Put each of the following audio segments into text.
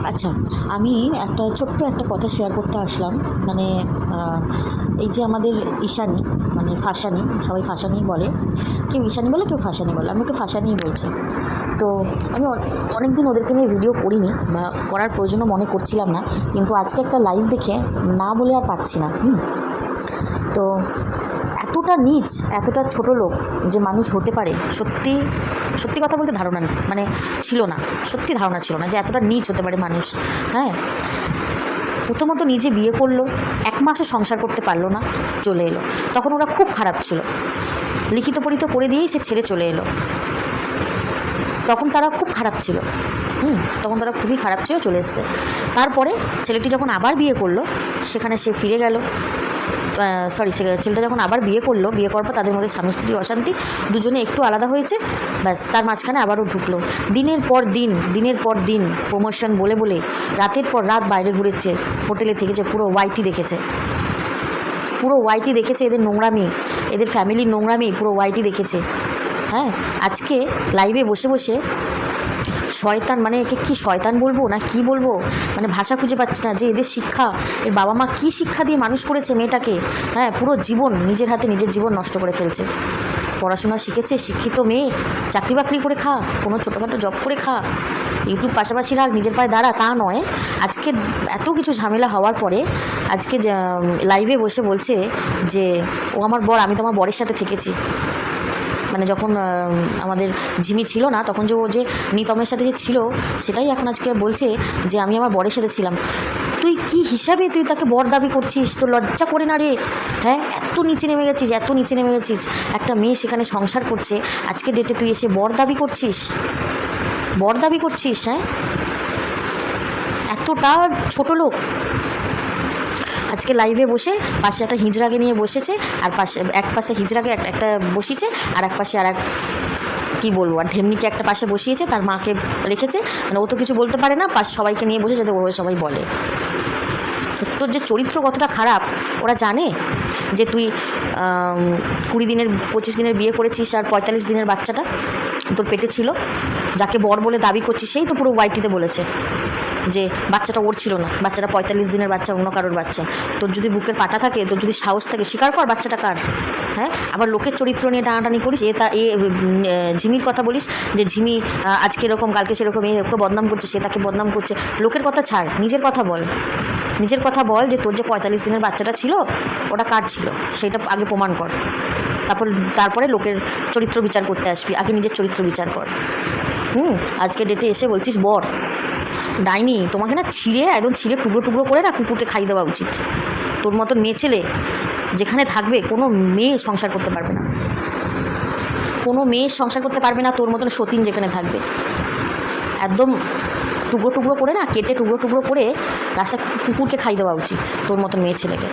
আচ্ছা, আমি ছোট্ট একটা কথা শেয়ার করতে আসলাম। মানে এই যে আমাদের ঈশানী, মানে ফাঁসানি, সবাই ফাঁসানিই বলে। কেউ ঈশানী বলে, কেউ ফাঁসানি বলে। আমি ওকে ফাঁসানিই বলছি। তো আমি অনেক দিন ওদেরকে নিয়ে ভিডিও করিনি বা করার প্রয়োজনও মনে করছিলাম না। কিন্তু আজকে একটা লাইভ দেখে না বলে আর পারছি না। তো এতটা নীচ, এতটা ছোট লোক যে মানুষ হতে পারে, সত্যি সত্যি কথা বলতে ধারণা মানে ছিল না। সত্যি ধারণা ছিল না যে এতটা নীচ হতে পারে মানুষ। হ্যাঁ, প্রথমত নিজে বিয়ে করলো, 1 মাসও সংসার করতে পারলো না, চলে এলো। তখন ওরা খুব খারাপ ছিল, লিখিত পরিত করে দিয়েই সে ছেড়ে চলে এলো। তখন তারা খুব খারাপ ছিল। তখন তারা খুবই খারাপ ছিল, চলে এসছে। তারপরে ছেলেটি যখন আবার বিয়ে করলো, সেখানে সে ফিরে গেল। ছেলেটা যখন আবার বিয়ে করলো, বিয়ে করার পর তাদের মধ্যে স্বামী স্ত্রীর অশান্তি, দুজনে একটু আলাদা হয়েছে, ব্যাস। তার মাঝখানে আবারও ঢুকলো। দিনের পর দিন প্রমোশন বলে বলে রাতের পর রাত বাইরে ঘুরেছে, হোটেলে থেকেছে, পুরো ওয়াইটি দেখেছে এদের নোংরামি, এদের ফ্যামিলির নোংরামি পুরো ওয়াইটি দেখেছে। হ্যাঁ, আজকে লাইভে বসে বসে শয়তান, মানে একে কি শয়তান বলবো না কি বলবো, মানে ভাষা খুঁজে পাচ্ছি না। যে এদের শিক্ষা, এর বাবা মা কী শিক্ষা দিয়ে মানুষ করেছে মেয়েটাকে। হ্যাঁ, পুরো জীবন নিজের হাতে নিজের জীবন নষ্ট করে ফেলছে। পড়াশোনা শিখেছে, শিক্ষিত মেয়ে, চাকরি বাকরি করে খা, কোনো ছোটোখাটো জব করে খা, ইউটিউব পাশাপাশি রাখ, নিজের পায়ে দাঁড়া, তা নয়। আজকে এত কিছু ঝামেলা হওয়ার পরে আজকে লাইভে বসে বলছে যে ও আমার বর, আমি তো আমার বরের সাথে থেকেছি। মানে যখন আমাদের ঝিমি ছিল না, তখন যে ও যে নিতমের সাথে যে ছিল, সেটাই এখন আজকে বলছে যে আমি আমার বরের সাথে ছিলাম। তুই কি হিসাবে তুই তাকে বর দাবি করছিস? তোর লজ্জা করে না রে? হ্যাঁ, এত নিচে নেমে গেছিস। একটা মেয়ে সেখানে সংসার করছে, আজকে ডেটে তুই এসে বর দাবি করছিস? হ্যাঁ, এতটা ছোট লোক। আজকে লাইভে বসে পাশে একটা হিজড়াকে নিয়ে বসেছে, আর এক পাশে হিজড়াকে একটা বসিয়েছে, আর এক পাশে কী বলবো, আর ঢেমনিকে একটা পাশে বসিয়েছে, তার মাকে রেখেছে। মানে ও তো কিছু বলতে পারে না, সবাইকে নিয়ে বসে যাতে ওরা সবাই বলে। তোর যে চরিত্র কতটা খারাপ ওরা জানে? যে তুই 25 দিনের বিয়ে করেছিস, আর 45 দিনের বাচ্চাটা তোর পেটে ছিল, যাকে বর বলে দাবি করছিস, সেই তো পুরো ওয়াইটিতে বলেছে যে বাচ্চাটা ওর ছিল না, বাচ্চাটা 45 দিনের বাচ্চা, অন্য কারোর বাচ্চা। তোর যদি বুকের পাটা থাকে, তোর যদি সাহস থাকে, স্বীকার কর বাচ্চাটা কার। হ্যাঁ, আবার লোকের চরিত্র নিয়ে টানাটানি করিস। ঝিমির কথা বলিস যে ঝিমি আজকে এরকম, কালকে সেরকম, ওকে বদনাম করছে, সে তাকে বদনাম করছে। লোকের কথা ছাড়, নিজের কথা বল যে তোর যে 45 দিনের বাচ্চাটা ছিল, ওটা কার ছিল সেটা আগে প্রমাণ কর। তারপরে লোকের চরিত্র বিচার করতে আসবি, আগে নিজের চরিত্র বিচার কর। আজকে ডেটে এসে বলছিস বর ডাইনি, তোমাকে না একদম ছিঁড়ে টুকরো করে না কুকুরকে খাই দেওয়া উচিত। তোর মতন মেয়ে ছেলে যেখানে থাকবে, কোনো মেয়ে সংসার করতে পারবে না, তোর মতন সতীন যেখানে থাকবে, একদম টুকরো করে না কেটে টুকরো করে রাস্তায় কুকুরকে খাই দেওয়া উচিত তোর মতন মেয়ে ছেলেকে।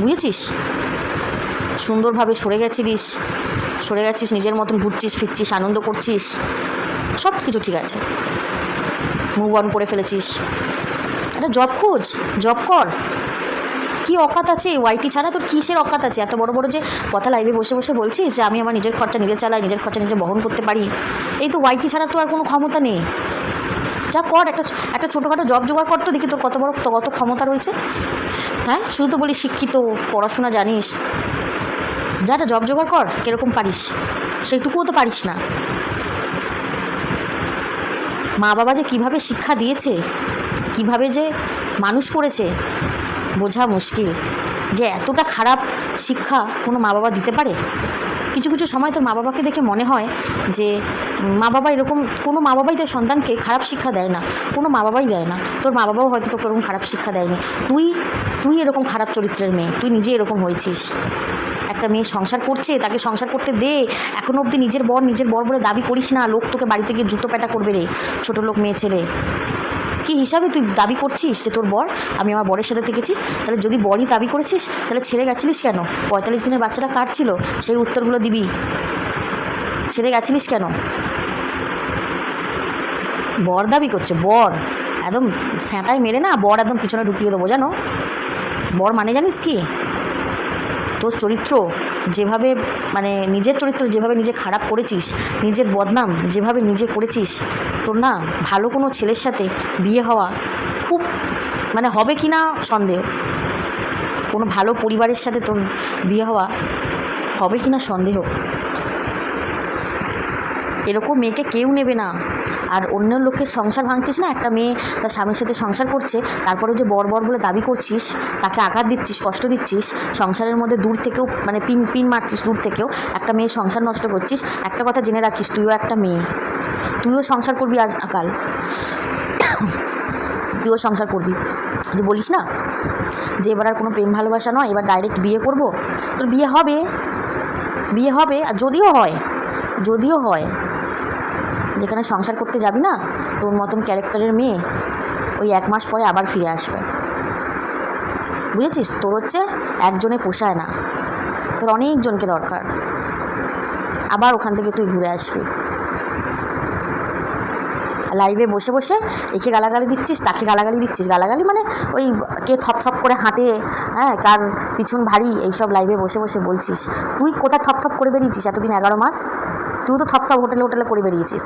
বুঝেছিস? সুন্দরভাবে সরে গেছিস, নিজের মতন ঘুরছিস ফিরছিস, আনন্দ করছিস, সব কিছু ঠিক আছে, মুভ অন করে ফেলেছিস। একটা জব কর। কি অকাত আছে ওয়াইটি ছাড়া? তোর কিসের অকাত আছে? এত বড় বড় যে কথা লাইভে বসে বলছিস যে আমি আমার নিজের খরচা নিজে চালাই, নিজের খরচা নিজে বহন করতে পারি। এই তো ওয়াইটি ছাড়া তো আর কোনো ক্ষমতা নেই। যা কর, একটা ছোটোখাটো জব জোগাড় কর তো, দেখি তোর কত ক্ষমতা রয়েছে। হ্যাঁ, শুধু তো বলি শিক্ষিত, পড়াশোনা জানিস, যা একটা জব জোগাড় কর, কীরকম পারিস সেইটুকুও তো পারিস না। মা বাবা যে কীভাবে শিক্ষা দিয়েছে, কীভাবে যে মানুষ করেছে, বোঝা মুশকিল যে এতটা খারাপ শিক্ষা কোনো মা বাবা দিতে পারে। কিছু সময় তোর মা বাবাকে দেখে মনে হয় যে মা বাবা এরকম, কোনো মা বাবাই তার সন্তানকে খারাপ শিক্ষা দেয় না, কোনো মা বাবাই দেয় না। তোর মা বাবাও হয়তো তোকে এরকম খারাপ শিক্ষা দেয়নি। তুই এরকম খারাপ চরিত্রের মেয়ে, তুই নিজে এরকম হয়েছিস। একটা মেয়ে সংসার করছে, তাকে সংসার করতে দে। এখনও অবধি নিজের বর বলে দাবি করিস না, লোক তোকে বাড়িতে গিয়ে জুতো পেটা করবে রে, ছোটো লোক মেয়ে ছেলে। কী হিসাবে তুই দাবি করছিস যে তোর বর, আমি আমার বরের সাথে থেকেছি? তাহলে যদি বরই দাবি করেছিস, তাহলে ছেড়ে গেছিলিস কেন? 45 দিনের বাচ্চাটা কার ছিল সেই উত্তরগুলো দিবি। ছেড়ে গেছিলিস কেন? বর দাবি করছে, বর একদম স্যাঁটাই মেরে না, বর একদম পিছনে ঢুকিয়ে দেবো জানো। বর মানে জানিস কি? তোর চরিত্র যেভাবে মানে নিজের চরিত্র যেভাবে নিজে খারাপ করেছিস, নিজের বদনাম যেভাবে নিজে করেছিস, তোর না ভালো কোনো ছেলের সাথে বিয়ে হওয়া খুব মানে হবে কি না সন্দেহ। কোনো ভালো পরিবারের সাথে তোর বিয়ে হওয়া হবে কি না সন্দেহ। এরকম মেয়েকে কেউ নেবে না। আর অন্য লোকের সংসার ভাঙছিস না, একটা মেয়ে তার স্বামীর সাথে সংসার করছে, তারপরে যে বর বলে দাবি করছিস, তাকে আঘাত দিচ্ছিস, কষ্ট দিচ্ছিস, সংসারের মধ্যে দূর থেকেও মানে পিন মারছিস, দূর থেকেও একটা মেয়ে সংসার নষ্ট করছিস। একটা কথা জেনে রাখিস, তুইও একটা মেয়ে, তুইও সংসার করবি আজ কাল, তুইও সংসার করবি। যে বলিস না যে এবার আর কোনো প্রেম ভালোবাসা নয়, এবার ডাইরেক্ট বিয়ে করব, তোর বিয়ে হবে। আর যদিও হয় যেখানে সংসার করতে যাবি না, তোর মতন ক্যারেক্টারের মেয়ে ওই 1 মাস পরে আবার ফিরে আসবে, বুঝেছিস? তোর হচ্ছে একজনে পোষায় না, তোর অনেকজনকে দরকার। আবার ওখান থেকে তুই ঘুরে আসবি। লাইভে বসে বসে একে গালাগালি দিচ্ছিস, তাকে গালাগালি দিচ্ছিস। গালাগালি মানে ওই কে থপ করে হাঁটে, হ্যাঁ, কার পিছন ভারী, এইসব লাইভে বসে বসে বলছিস। তুই কোথায় থপ করে বেরিয়েছিস এতদিন? 11 মাস তুই তো থপ হোটেলে করে বেরিয়েছিস,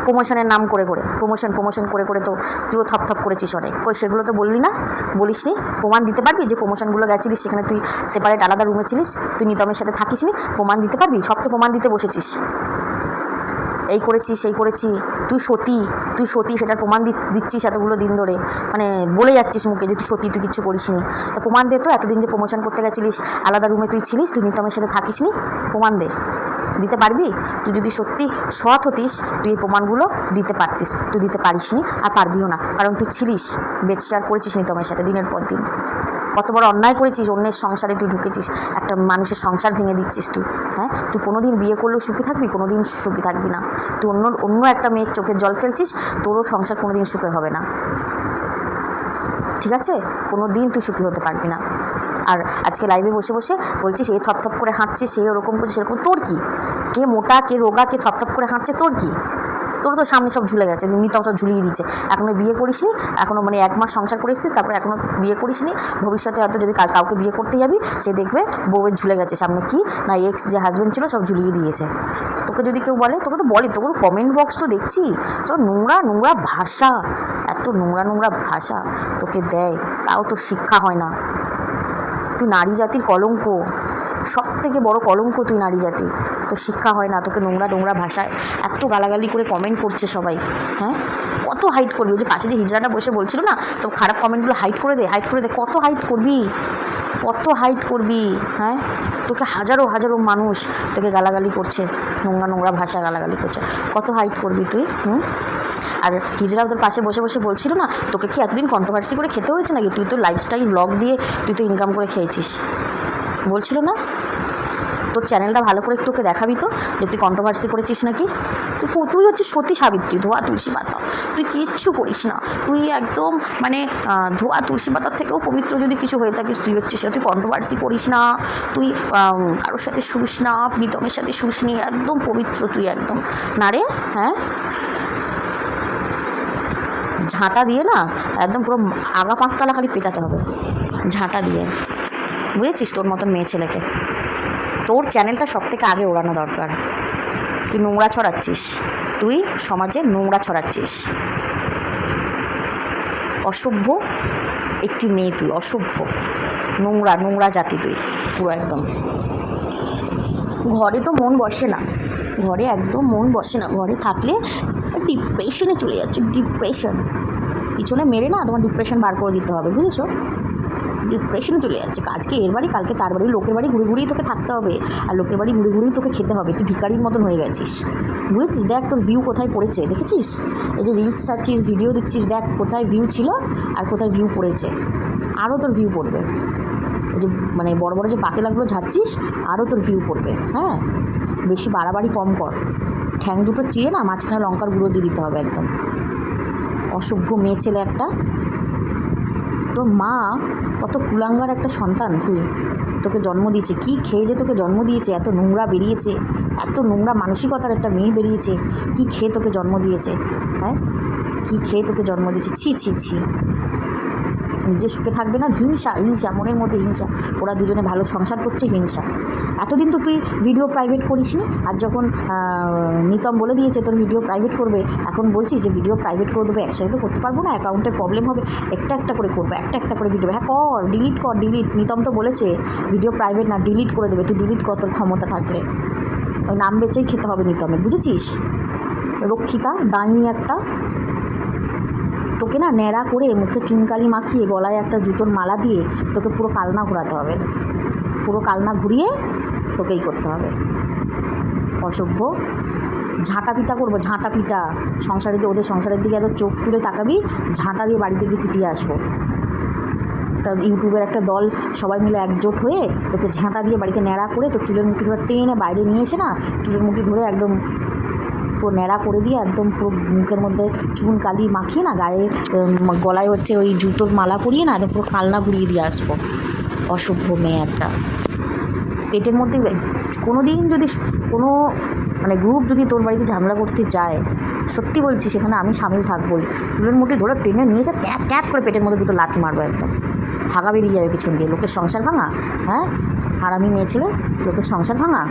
প্রমোশনের নাম করে প্রমোশন করে তো তুইও থপ করেছিস অনেক। কই সেগুলো তো বলিস নি। প্রমাণ দিতে পারবি যে প্রমোশনগুলো গেছিলিস, সেখানে তুই সেপারেট আলাদা রুমে ছিলিস, তুই নিতমের সাথে থাকিস নি? প্রমাণ দিতে পারবি? সব তো প্রমাণ দিতে বসেছিস, এই করেছি সেই করেছি, তুই সতী সেটার প্রমাণ দিচ্ছিস এতগুলো দিন ধরে, মানে বলে যাচ্ছিস মুখে যে তুই সতী, তুই কিচ্ছু করিস নি। তো প্রমাণ দে তো, এতদিন যে প্রমোশন করতে গেছিলিস, আলাদা রুমে তুই ছিলিস, তুই নিতমের সাথে থাকিস নি, প্রমাণ দিতে পারবি? তুই যদি সত্যি সৎ হতিস, তুই এই প্রমাণগুলো দিতে পারতিস, তুই দিতে পারিস নি, আর পারবিও না, কারণ তুই ছিলিস, বেড শেয়ার করেছিস নিতমের সাথে দিনের পর দিন। কত বড় অন্যায় করেছিস, অন্যের সংসারে তুই ঢুকেছিস, একটা মানুষের সংসার ভেঙে দিচ্ছিস তুই। হ্যাঁ, তুই কোনো দিন বিয়ে করলেও সুখী থাকবি? কোনো দিন সুখী থাকবি না। তুই অন্য একটা মেয়ের চোখের জল ফেলছিস, তোরও সংসার কোনো দিন সুখের হবে না, ঠিক আছে? কোনো দিন তুই সুখী হতে পারবি না। আর আজকে লাইভে বসে বসে বলছিস এ থপ করে হাঁটছে, সে ওরকম করছে, সেরকম। তোর কি? কে মোটা কে রোগা, কে থপ করে হাঁটছে, তোর কি? তোর তো সামনে সব ঝুলে গেছে, নিতম সব ঝুলিয়ে দিচ্ছে। এখনও বিয়ে করিসনি, এখনও মানে 1 মাস সংসার করে এসেছিস, তারপরে এখনও বিয়ে করিসনি। ভবিষ্যতে হয়তো যদি কাউকে বিয়ে করতে যাবি, সে দেখবে বউয়ের ঝুলে গেছে সামনে, কি না এক্স যে হাজব্যান্ড ছিল সব ঝুলিয়ে দিয়েছে। তোকে যদি কেউ বলে, তোকে তো বলে, তোর কমেন্ট বক্স তো দেখছি সব নোংরা ভাষা, এত নোংরা ভাষা তোকে দেয়, তাও তোর শিক্ষা হয় না। তুই নারী জাতির কলঙ্ক, সব থেকে বড় কলঙ্ক তুই নারী জাতি। তোর শিক্ষা হয় না, তোকে নোংরা ভাষায় এত গালাগালি করে কমেন্ট করছে সবাই। হ্যাঁ, কত হাইট করবি? ওই যে পাশে যে হিজড়াটা বসে বলছিল না, তো খারাপ কমেন্টগুলো হাইট করে দে। কত হাইট করবি? হ্যাঁ, তোকে হাজারো মানুষ তোকে গালাগালি করছে, নোংরা ভাষা গালাগালি করছে, কত হাইট করবি তুই? আর হিজড়া তোর পাশে বসে বসে বলছিল না, তোকে কি এতদিন কন্ট্রোভার্সি করে খেতে হয়েছে নাকি? তুই তো লাইফস্টাইল ব্লগ দিয়ে তুই তো ইনকাম করে খেয়েছিস, বলছিল না? তোর চ্যানেলটা ভালো করে একটু ওকে দেখাবি তো, যে তুই কন্ট্রোভার্সি করেছিস নাকি। তুই হচ্ছে সতী সাবিত্রী, ধোয়া তুলসী পাতা, তুই কিচ্ছু করিস না। তুই একদম মানে ধোয়া তুলসী পাতার থেকেও পবিত্র যদি কিছু হয়ে থাকিস, তুই হচ্ছে সেটা। তুই কন্ট্রোভার্সি করিস না, তুই কারোর সাথে শুস না, প্রীতমের সাথে শুস নি, একদম পবিত্র তুই একদম। না রে, হ্যাঁ, ঝাঁটা দিয়ে না একদম পুরো আগা 5 তলা খালি পেটাতে হবে, ঝাঁটা দিয়ে, বুঝেছিস? তোর মতন মেয়ে ছেলেকে তোর চ্যানেলটা সব থেকে আগে ওড়ানো দরকার। তুই নোংরা ছড়াচ্ছিস, তুই সমাজে নোংরা ছড়াচ্ছিস, অসভ্য একটি মেয়ে তুই, অসভ্য নোংরা জাতি তুই পুরো একদম। ঘরে তো মন বসে না, ঘরে একদম মন বসে না, ঘরে থাকলে ডিপ্রেশনে চলে যাচ্ছে, ডিপ্রেশন পিছনে মেরে না তোমার ডিপ্রেশন বার করে দিতে হবে, বুঝেছো? ডিপ্রেশনে চলে যাচ্ছে, আজকে এর বাড়ি কালকে তার বাড়ি, লোকের বাড়ি ঘুরেই তোকে থাকতে হবে, আর লোকের বাড়ি ঘুরেই তোকে খেতে হবে। তুই ভিখারির মতন হয়ে গেছিস, বুঝেছিস? দেখ তোর ভিউ কোথায় পড়েছে, দেখেছিস? এই যে রিলস ছাড়ছিস, ভিডিও দিচ্ছিস, দেখ কোথায় ভিউ ছিল আর কোথায় ভিউ পড়েছে। আরও তোর ভিউ পড়বে, ওই যে মানে বড় যে পাতেলাগুলো ঝাড়ছিস, আরও তোর ভিউ পড়বে। হ্যাঁ, বেশি বাড়াবাড়ি কম কর, ঠ্যাং দুটো চিড়ে না মাঝখানে লঙ্কার গুঁড়ো দিয়ে দিতে হবে একদম। অসভ্য মেয়ে ছেলে একটা। তোর মা কত কুলাঙ্গার একটা সন্তান, তোকে জন্ম দিয়েছে, কি খেয়ে যে তোকে জন্ম দিয়েছে, এত নোংরা বেরিয়েছে, এত নোংরা মানসিকতার একটা মেয়ে বেরিয়েছে, কি খেয়ে তোকে জন্ম দিয়েছে? হ্যাঁ, কি খেয়ে তোকে জন্ম দিয়েছে? ছি ছি ছি, নিজে সুখে থাকবে না, হিংসা হিংসা, মনের মধ্যে হিংসা, ওরা দুজনে ভালো সংসার করছে, হিংসা। এতদিন তো তুই ভিডিও প্রাইভেট করিসনি, আর যখন নিতম বলে দিয়েছে তোর ভিডিও প্রাইভেট করবে, এখন বলছিস যে ভিডিও প্রাইভেট করে দেবে, একসাথে তো করতে পারবো না, অ্যাকাউন্টের প্রবলেম হবে, একটা করে করবো, একটা করে ভিডিও। হ্যাঁ কর, ডিলিট কর, ডিলিট। নিতম তো বলেছে ভিডিও প্রাইভেট না, ডিলিট করে দেবে, তুই ডিলিট কর তোর ক্ষমতা থাকলে। ওই নাম বেচেই খেতে হবে নিতমের, বুঝেছিস? রক্ষিতা ডাইনি একটা। তোকে না ন্যাড়া করে মুখে চুনকালি মাখিয়ে গলায় একটা জুতোর মালা দিয়ে তোকে পুরো কালনা ঘোরাতে হবে, পুরো কালনা ঘুরিয়ে তোকেই করতে হবে। অসভ্য, ঝাঁটা পিটা করবো, ঝাঁটা পিটা। সংসারে দিয়ে ওদের সংসারের দিকে এত চোখ তুলে তাকাবি, ঝাঁটা দিয়ে বাড়িতে গিয়ে পিটিয়ে আসবো। একটা ইউটিউবের একটা দল সবাই মিলে একজোট হয়ে তোকে ঝাঁটা দিয়ে বাড়িতে ন্যাড়া করে তোর চুলের মুঠি ধরে টেনে বাইরে নিয়ে এসে না, চুলের মুঠি ধরে একদম পুরো ন্যাড়া করে দিয়ে একদম পুরো মুখের মধ্যে চুন কালি মাখিয়ে না, গায়ে গলায় হচ্ছে ওই জুতোর মালা পরিয়ে না একদম পুরো কালনা ঘুরিয়ে দিয়ে আসবো। অসভ্য মেয়ে একটা। পেটের মধ্যে কোনো দিন যদি কোনো মানে গ্রুপ যদি তোর বাড়িতে ঝামেলা করতে যায়, সত্যি বলছি সেখানে আমি সামিল থাকবোই। চুলের মুঠি ধরে টেনে নিয়ে যা, ক্যাপ ক্যাপ করে পেটের মধ্যে দুটো লাথি মারবো, একদম হাগা বেরিয়ে যাবে পিছন দিয়ে। লোকের সংসার ভাঙা, হ্যাঁ? আর আমি মেয়ে ছেলে, লোকের সংসার ভাঙা।